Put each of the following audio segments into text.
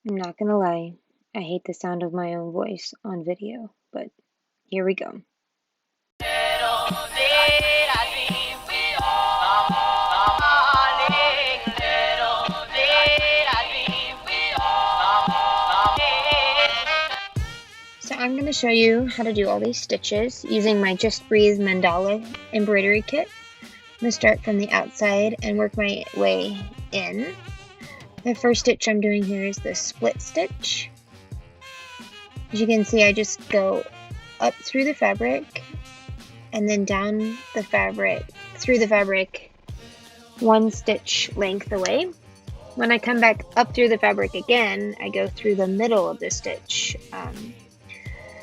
I'm not gonna lie, I hate the sound of my own voice on video, but here we go. So I'm going to show you how to do all these stitches using my Just Breathe mandala embroidery kit. I'm going to start from the outside and work my way in. The first stitch I'm doing here is the split stitch. As you can see, I just go up through the fabric and then down the fabric, through the fabric, one stitch length away. When I come back up through the fabric again, I go through the middle of the stitch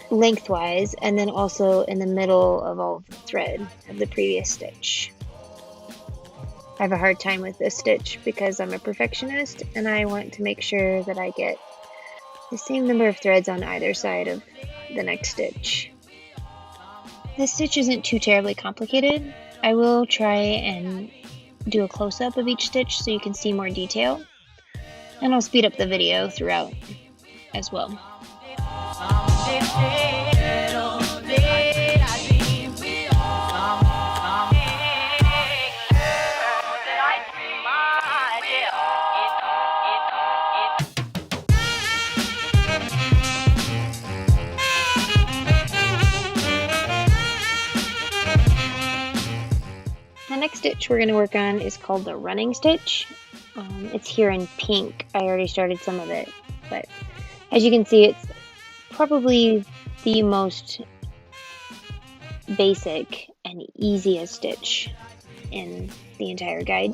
lengthwise, and then also in the middle of all of the thread of the previous stitch. I have a hard time with this stitch because I'm a perfectionist and I want to make sure that I get the same number of threads on either side of the next stitch. This stitch isn't too terribly complicated. I will try and do a close-up of each stitch so you can see more detail, and I'll speed up the video throughout as well. The next stitch we're going to work on is called the running stitch. It's here in pink. I already started some of it, but as you can see, it's probably the most basic and easiest stitch in the entire guide.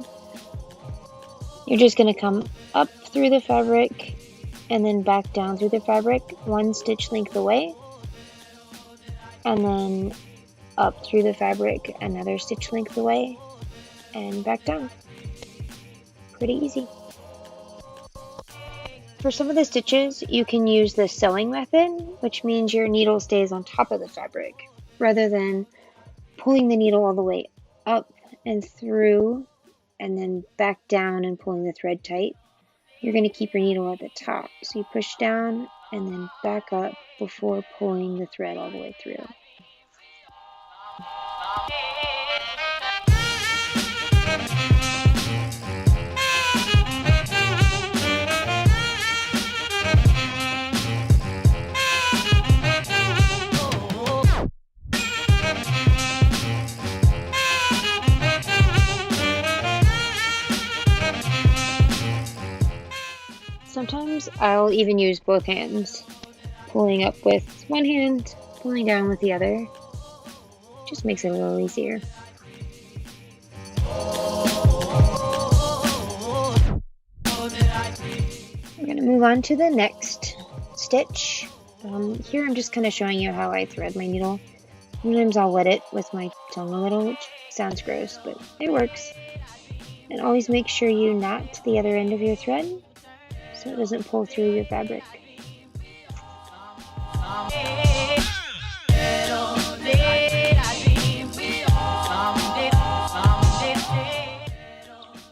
You're just going to come up through the fabric and then back down through the fabric one stitch length away, and then up through the fabric another stitch length away and back down. Pretty easy. For some of the stitches, you can use the sewing method, which means your needle stays on top of the fabric rather than pulling the needle all the way up and through and then back down and pulling the thread tight. You're going to keep your needle at the top, so you push down and then back up before pulling the thread all the way through. Sometimes I'll even use both hands, pulling up with one hand, pulling down with the other. Just makes it a little easier. We're going to move on to the next stitch. Here I'm just kind of showing you how I thread my needle. Sometimes I'll wet it with my tongue a little, which sounds gross, but it works. And always make sure you knot the other end of your thread so it doesn't pull through your fabric.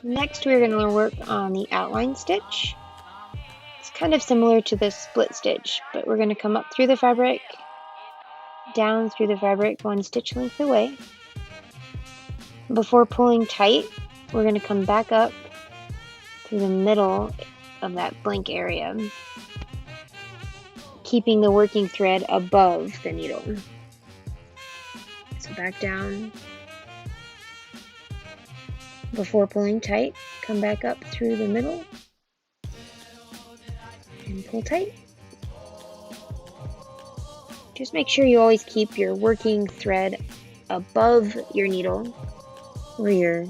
Next, we're going to work on the outline stitch. It's kind of similar to the split stitch, but we're going to come up through the fabric, down through the fabric one stitch length away. Before pulling tight, we're going to come back up through the middle of that blank area, keeping the working thread above the needle. So back down. Before pulling tight, come back up through the middle and pull tight. Just make sure you always keep your working thread above your needle or your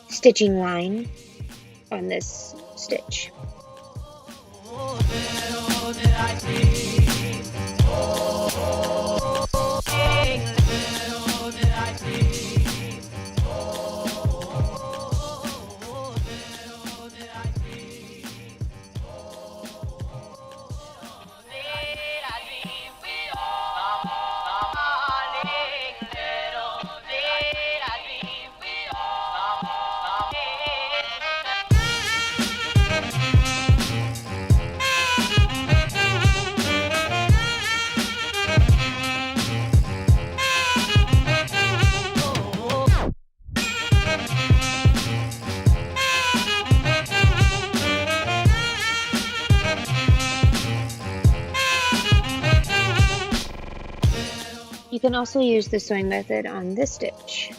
stitching line on this stitch. You can also use the sewing method on this stitch,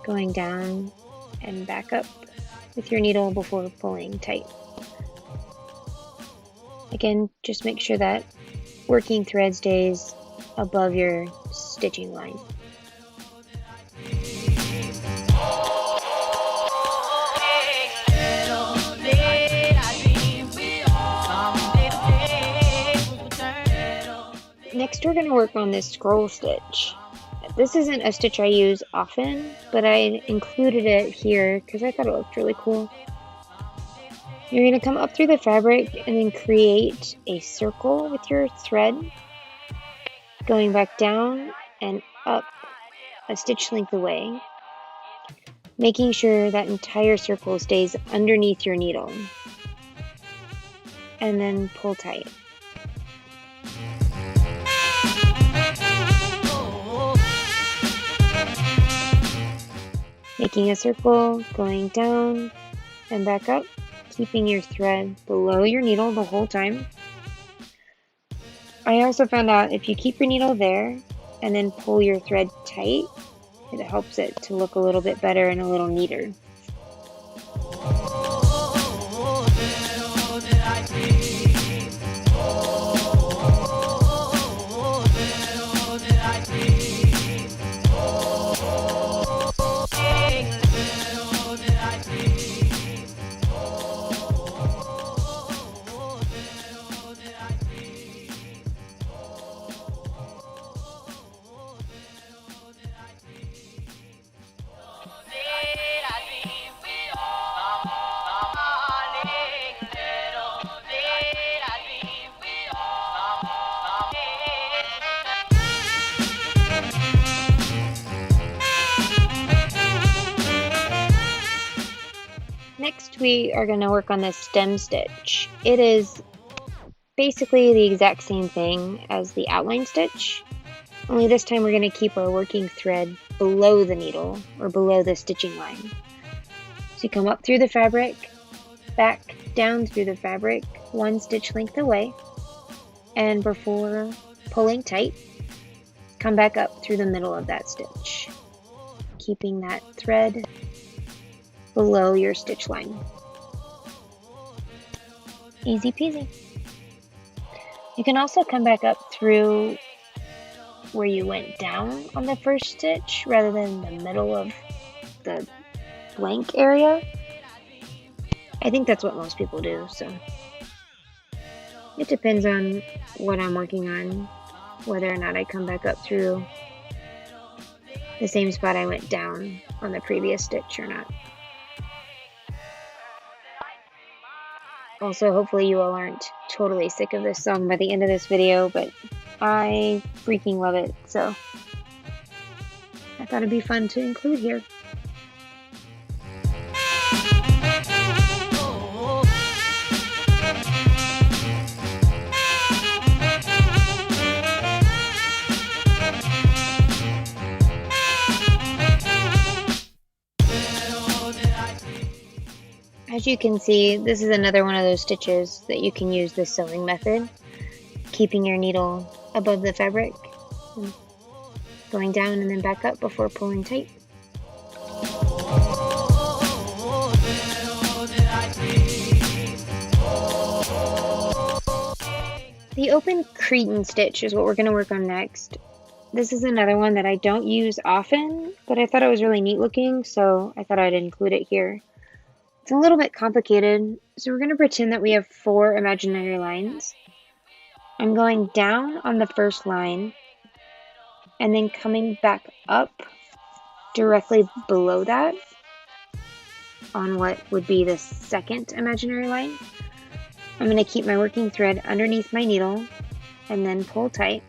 going down and back up with your needle before pulling tight. Again, just make sure that working thread stays above your stitching line. Next, we're going to work on this scroll stitch. This isn't a stitch I use often, but I included it here because I thought it looked really cool. You're going to come up through the fabric and then create a circle with your thread, going back down and up a stitch length away, making sure that entire circle stays underneath your needle, and then pull tight. Making a circle, going down and back up, keeping your thread below your needle the whole time. I also found out if you keep your needle there and then pull your thread tight, it helps it to look a little bit better and a little neater. Next, we are going to work on this stem stitch. It is basically the exact same thing as the outline stitch, only this time we're going to keep our working thread below the needle or below the stitching line. So you come up through the fabric, back down through the fabric, one stitch length away, and before pulling tight, come back up through the middle of that stitch, keeping that thread below your stitch line. Easy peasy. You can also come back up through where you went down on the first stitch rather than the middle of the blank area. I think that's what most people do, so it depends on what I'm working on, whether or not I come back up through the same spot I went down on the previous stitch or not. Also, hopefully you all aren't totally sick of this song by the end of this video, but I freaking love it, so I thought it'd be fun to include here. As you can see, this is another one of those stitches that you can use the sewing method, keeping your needle above the fabric, and going down and then back up before pulling tight. The open cretin stitch is what we're going to work on next. This is another one that I don't use often, but I thought it was really neat looking, so I thought I'd include it here. It's a little bit complicated, so we're going to pretend that we have 4 imaginary lines. I'm going down on the first line and then coming back up directly below that on what would be the second imaginary line. I'm going to keep my working thread underneath my needle and then pull tight.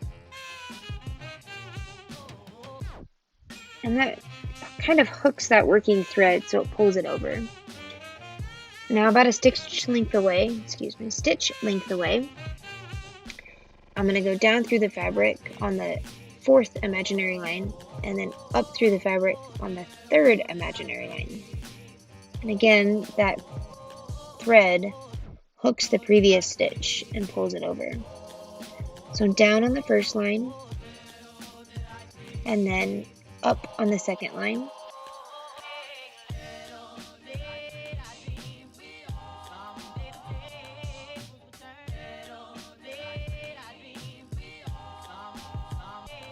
And that kind of hooks that working thread so it pulls it over. Now about a stitch length away, I'm going to go down through the fabric on the 4th imaginary line and then up through the fabric on the 3rd imaginary line. And again, that thread hooks the previous stitch and pulls it over. So down on the first line, and then up on the second line.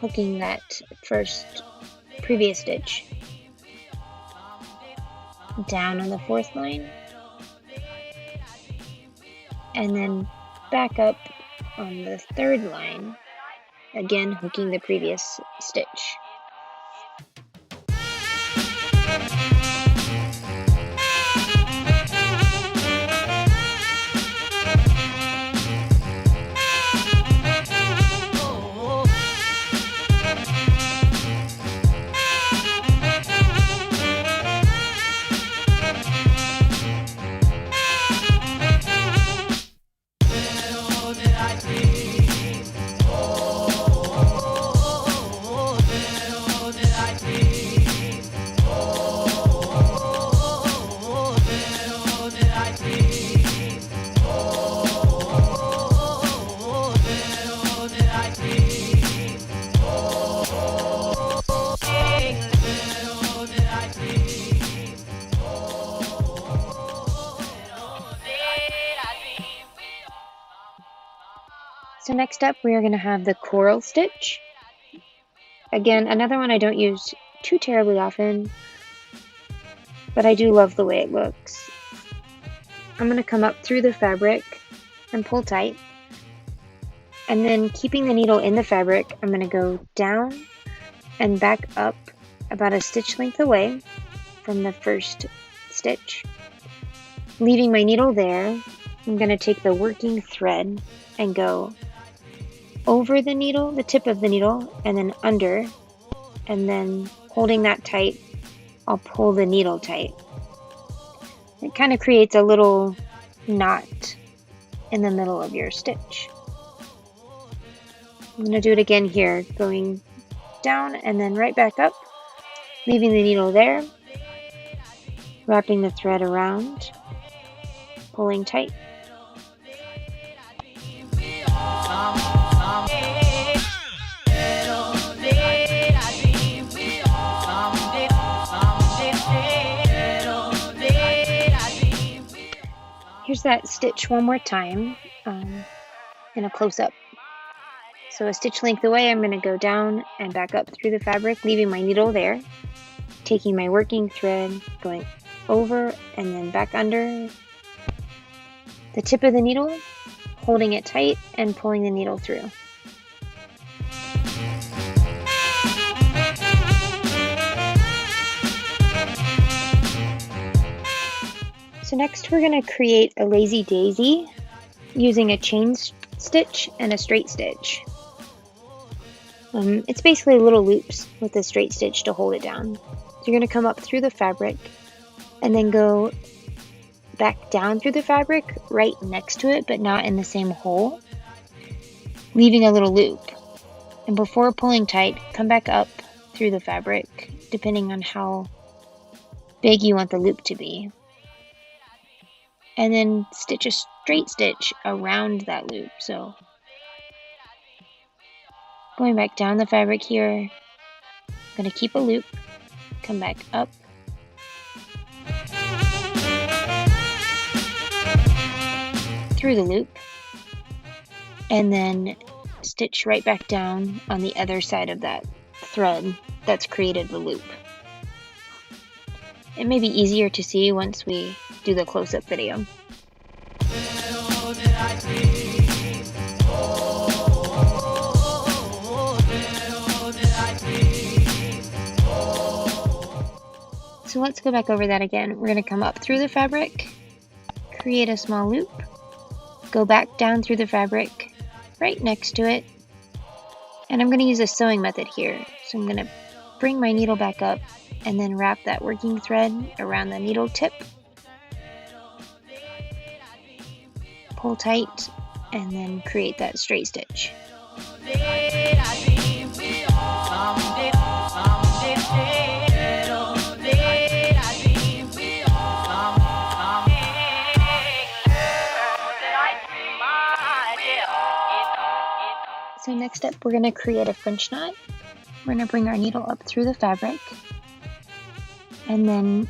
Hooking that previous stitch down on the fourth line, and then back up on the third line, again hooking the previous stitch. So next up we are going to have the coral stitch. Again, another one I don't use too terribly often, but I do love the way it looks. I'm going to come up through the fabric and pull tight, and then keeping the needle in the fabric, I'm going to go down and back up about a stitch length away from the first stitch. Leaving my needle there, I'm going to take the working thread and go over the needle, the tip of the needle, and then under, and then holding that tight, I'll pull the needle tight. It kind of creates a little knot in the middle of your stitch. I'm going to do it again here, going down and then right back up, leaving the needle there, wrapping the thread around, pulling tight. Here's that stitch one more time in a close-up. So a stitch length away, I'm going to go down and back up through the fabric, leaving my needle there, taking my working thread, going over and then back under the tip of the needle, holding it tight and pulling the needle through. So next we're going to create a lazy daisy using a chain stitch and a straight stitch. It's basically little loops with a straight stitch to hold it down. So you're going to come up through the fabric and then go back down through the fabric right next to it, but not in the same hole, leaving a little loop. And before pulling tight, come back up through the fabric, depending on how big you want the loop to be. And then stitch a straight stitch around that loop. So going back down the fabric here, I'm going to keep a loop, come back up, through the loop, and then stitch right back down on the other side of that thread that's created the loop. It may be easier to see once we do the close-up video. So let's go back over that again. We're going to come up through the fabric, create a small loop, go back down through the fabric, right next to it, and I'm going to use a sewing method here. So I'm going to bring my needle back up and then wrap that working thread around the needle tip, pull tight, and then create that straight stitch. So next up, we're going to create a French knot. We're going to bring our needle up through the fabric, and then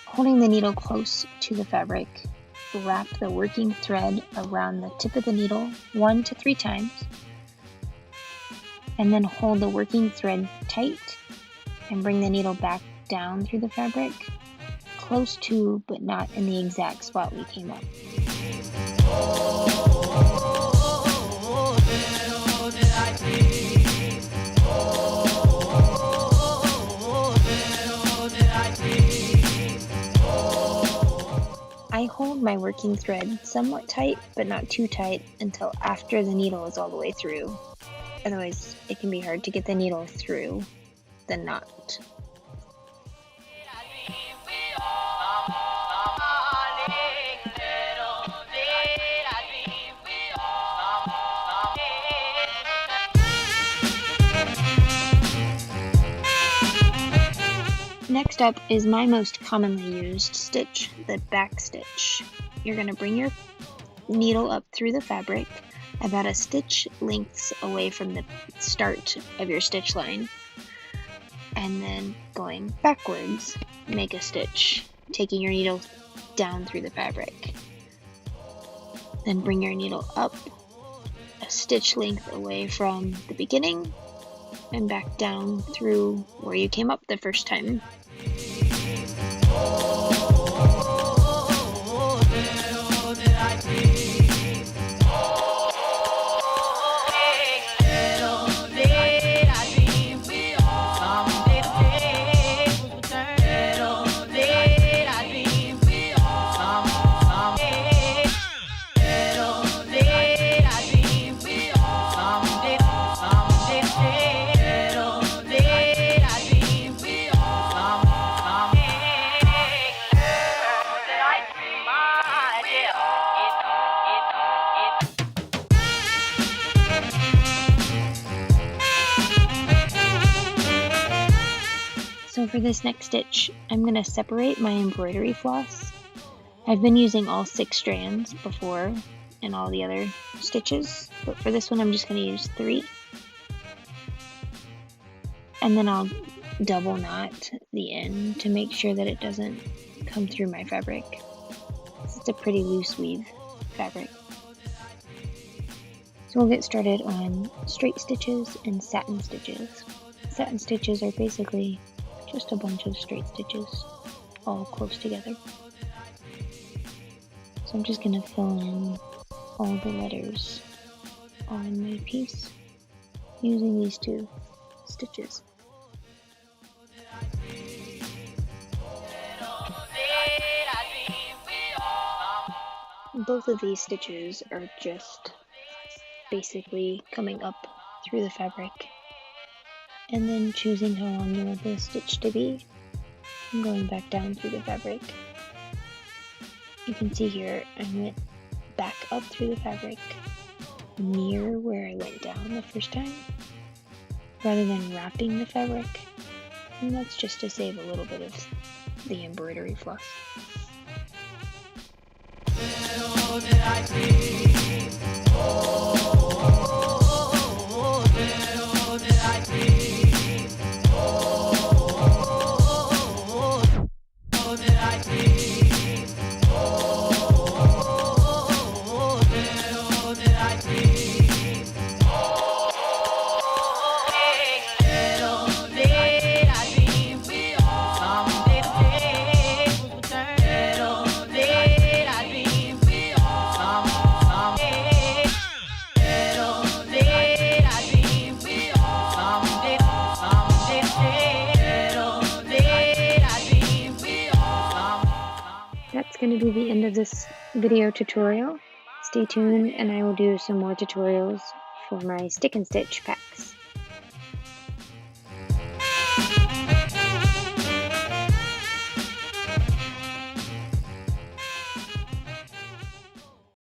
holding the needle close to the fabric, wrap the working thread around the tip of the needle 1 to 3 times, and then hold the working thread tight and bring the needle back down through the fabric, close to but not in the exact spot we came up. I hold my working thread somewhat tight, but not too tight until after the needle is all the way through. Otherwise, it can be hard to get the needle through the knot. Next up is my most commonly used stitch, the backstitch. You're going to bring your needle up through the fabric about a stitch lengths away from the start of your stitch line, and then going backwards, make a stitch, taking your needle down through the fabric. Then bring your needle up a stitch length away from the beginning and back down through where you came up the first time. So for this next stitch, I'm going to separate my embroidery floss. I've been using all 6 strands before in all the other stitches, but for this one I'm just going to use 3. And then I'll double knot the end to make sure that it doesn't come through my fabric. It's a pretty loose weave fabric. So we'll get started on straight stitches and satin stitches. Satin stitches are basically just a bunch of straight stitches all close together. So I'm just going to fill in all the letters on my piece using these 2 stitches. Both of these stitches are just basically coming up through the fabric and then choosing how long you want the stitch to be and going back down through the fabric. You can see here I went back up through the fabric near where I went down the first time rather than wrapping the fabric, and that's just to save a little bit of the embroidery floss. That's going to be the end of this video tutorial. Stay tuned and I will do some more tutorials for my stick and stitch packs.